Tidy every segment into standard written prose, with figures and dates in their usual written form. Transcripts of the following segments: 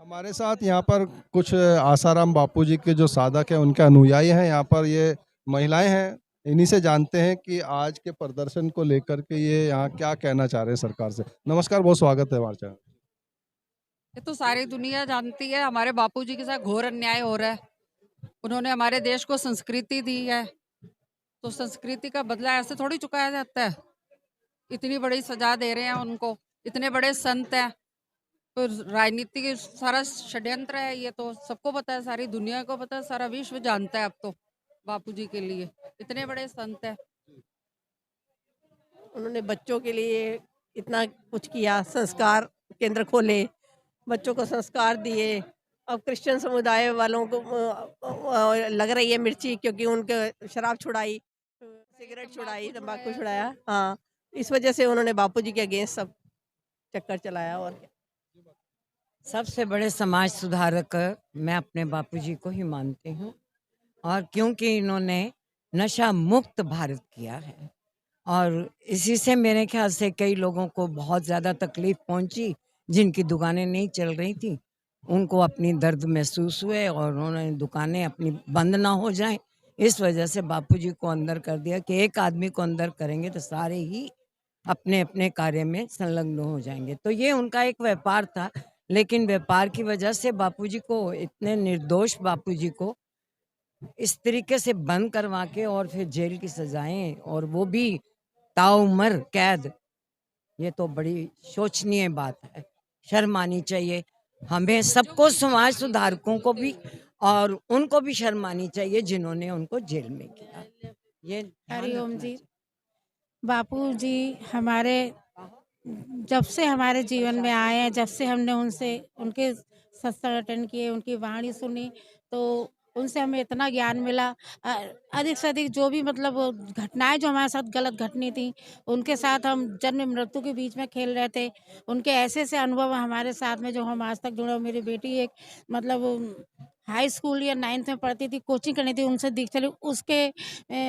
हमारे साथ यहाँ पर कुछ आसाराम बापूजी के जो साधक हैं, उनके अनुयायी हैं। यहाँ पर ये महिलाएं हैं। इन्हीं से जानते हैं कि आज के प्रदर्शन को लेकर के ये यहाँ क्या कहना चाह रहे हैं सरकार से। नमस्कार, बहुत स्वागत है हमारे चैनल। ये तो सारी दुनिया जानती है, हमारे बापूजी के साथ घोर अन्याय हो रहा है। उन्होंने हमारे देश को संस्कृति दी है, तो संस्कृति का बदला ऐसे थोड़ी चुकाया जाता है। इतनी बड़ी सजा दे रहे हैं उनको, इतने बड़े संत हैं। तो राजनीति के सारा षड्यंत्र है, ये तो सबको पता है, सारी दुनिया को पता है, सारा विश्व जानता है अब तो। बापूजी के लिए इतने बड़े संत है। उन्होंने बच्चों के लिए इतना कुछ किया, संस्कार केंद्र खोले, बच्चों को संस्कार दिए। अब क्रिश्चियन समुदाय वालों को लग रही है मिर्ची, क्योंकि उनके शराब छुड़ाई, सिगरेट छुड़ाई, तंबाकू छुड़ाया। हाँ, इस वजह से उन्होंने बापूजी के अगेंस्ट सब चक्कर चलाया। और क्या, सबसे बड़े समाज सुधारक मैं अपने बापूजी को ही मानती हूँ। और क्योंकि इन्होंने नशा मुक्त भारत किया है, और इसी से मेरे ख्याल से कई लोगों को बहुत ज़्यादा तकलीफ पहुंची, जिनकी दुकानें नहीं चल रही थी, उनको अपनी दर्द महसूस हुए और उन्होंने दुकानें अपनी बंद ना हो जाएं। इस वजह से बापूजी को अंदर कर दिया कि एक आदमी को अंदर करेंगे तो सारे ही अपने अपने कार्य में संलग्न हो जाएंगे। तो ये उनका एक व्यापार था, लेकिन व्यापार की वजह से बापूजी को, इतने निर्दोष बापूजी को इस तरीके से बंद करवा के और फिर जेल की सजाएं, और वो भी ताउम्र कैद, ये तो बड़ी शोचनीय बात है। शर्म आनी चाहिए हमें सबको, समाज सुधारकों को भी, और उनको भी शर्म आनी चाहिए जिन्होंने उनको जेल में किया। ये ध्यान हरिओम रखना जी। चाहिए। बापू जी हमारे, जब से हमारे जीवन में आए हैं, जब से हमने उनसे उनके सत्संग अटेंड किए, उनकी वाणी सुनी, तो उनसे हमें इतना ज्ञान मिला। अ, अधिक से अधिक जो भी मतलब घटनाएं जो हमारे साथ गलत घटनी थी, उनके साथ हम जन्म मृत्यु के बीच में खेल रहे थे। उनके ऐसे ऐसे अनुभव हमारे साथ में जो हम आज तक जुड़े हुए। मेरी बेटी एक मतलब हाई स्कूल या 9th में पढ़ती थी, कोचिंग करनी थी, उनसे दीक्षा चली, उसके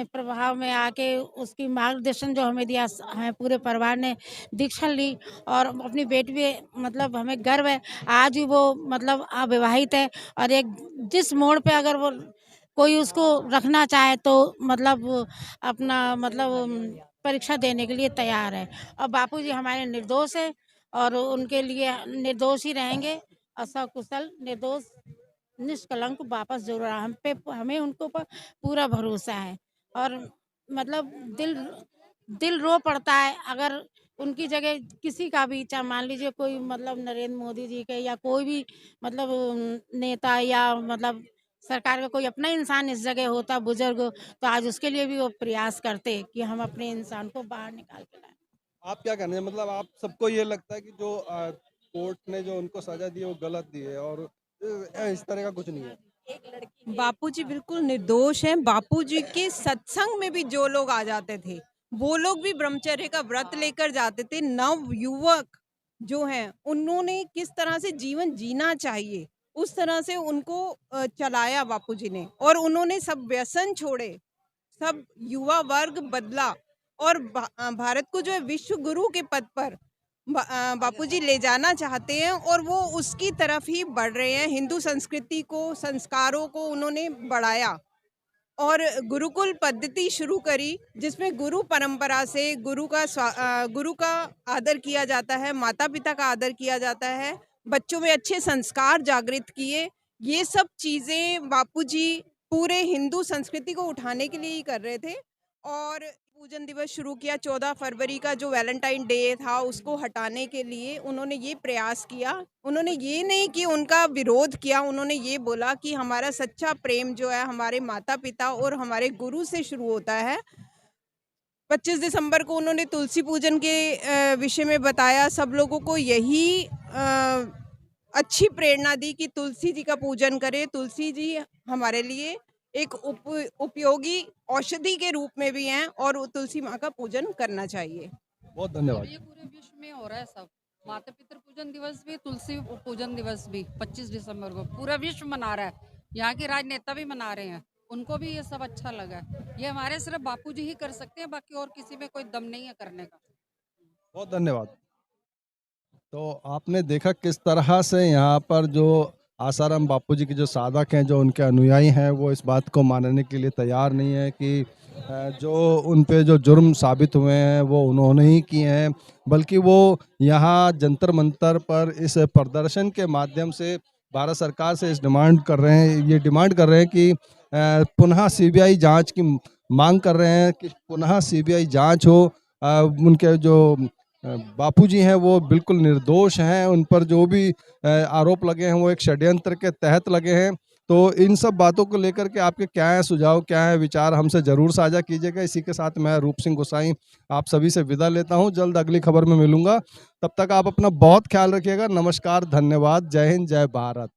प्रभाव में आके उसकी मार्गदर्शन जो हमें दिया, हमें पूरे परिवार ने दीक्षा ली। और अपनी बेटी पे मतलब हमें गर्व है। आज भी वो मतलब अविवाहित है, और एक जिस मोड़ पे अगर वो कोई उसको रखना चाहे तो मतलब वो अपना मतलब परीक्षा देने के लिए तैयार है। और बापूजी हमारे निर्दोष है, और उनके लिए निर्दोष ही रहेंगे। असकुशल निर्दोष निष्कलंक वापस जरूर हम पे, हमें उनको पर पूरा भरोसा है। और मतलब दिल दिल रो पड़ता है अगर उनकी जगह किसी का भी, चाहे मान लीजिए कोई मतलब नरेंद्र मोदी जी के या कोई भी मतलब नेता या मतलब सरकार का कोई अपना इंसान इस जगह होता बुजुर्ग, तो आज उसके लिए भी वो प्रयास करते कि हम अपने इंसान को बाहर निकाल के लाएं। आप क्या कहना है, मतलब आप सबको ये लगता है कि जो कोर्ट ने जो उनको सजा दी है वो गलत दी है, और इस तरह का कुछ नहीं है? बापूजी बिल्कुल निर्दोष हैं। बापूजी के सत्संग में भी जो लोग आ जाते थे, वो लोग भी ब्रह्मचर्य का व्रत लेकर जाते थे। नव युवक जो हैं, उन्होंने किस तरह से जीवन जीना चाहिए, उस तरह से उनको चलाया बापूजी ने, और उन्होंने सब व्यसन छोड़े, सब युवा वर्ग बदला, और भारत को जो है विश्व गुरु के पद पर बापूजी ले जाना चाहते हैं, और वो उसकी तरफ ही बढ़ रहे हैं। हिंदू संस्कृति को, संस्कारों को उन्होंने बढ़ाया, और गुरुकुल पद्धति शुरू करी, जिसमें गुरु परंपरा से गुरु का आदर किया जाता है, माता पिता का आदर किया जाता है, बच्चों में अच्छे संस्कार जागृत किए। ये सब चीज़ें बापूजी पूरे हिंदू संस्कृति को उठाने के लिए ही कर रहे थे। और पूजन दिवस शुरू किया, 14 फरवरी का जो वैलेंटाइन डे था, उसको हटाने के लिए उन्होंने ये प्रयास किया। उन्होंने ये नहीं कि उनका विरोध किया, उन्होंने ये बोला कि हमारा सच्चा प्रेम जो है हमारे माता पिता और हमारे गुरु से शुरू होता है। 25 दिसंबर को उन्होंने तुलसी पूजन के विषय में बताया, सब लोगों को यही अच्छी प्रेरणा दी कि तुलसी जी का पूजन करें। तुलसी जी हमारे लिए एक उपयोगी औषधि के रूप में भी हैं, और तुलसी माँ का पूजन करना चाहिए। बहुत और धन्यवाद। ये पूरे विश्व में हो रहा है सब। माता पितृ पूजन दिवस भी, तुलसी पूजन दिवस भी 25 दिसंबर को पूरा विश्व मना रहा है। यहाँ के राजनेता भी मना रहे हैं, उनको भी ये सब अच्छा लगा है। ये हमारे सिर्फ बापूजी ही कर सकते हैं, बाकी और किसी में कोई दम नहीं है करने का। बहुत धन्यवाद। तो आपने देखा किस तरह से यहाँ पर जो आसाराम बापूजी के जो साधक हैं, जो उनके अनुयायी हैं, वो इस बात को मानने के लिए तैयार नहीं है कि जो उन पे जो जुर्म साबित हुए हैं वो उन्होंने ही किए हैं, बल्कि वो यहाँ जंतर मंतर पर इस प्रदर्शन के माध्यम से भारत सरकार से इस डिमांड कर रहे हैं, ये डिमांड कर रहे हैं कि पुनः सीबीआई जांच की मांग कर रहे हैं कि पुनः सीबीआई जांच हो। उनके जो बापूजी हैं वो बिल्कुल निर्दोष हैं, उन पर जो भी आरोप लगे हैं वो एक षड्यंत्र के तहत लगे हैं। तो इन सब बातों को लेकर के आपके क्या है सुझाव, क्या है विचार, हमसे ज़रूर साझा कीजिएगा। इसी के साथ मैं रूप सिंह गोसाई आप सभी से विदा लेता हूँ, जल्द अगली खबर में मिलूंगा। तब तक आप अपना बहुत ख्याल रखिएगा। नमस्कार, धन्यवाद, जय हिंद, जय भारत।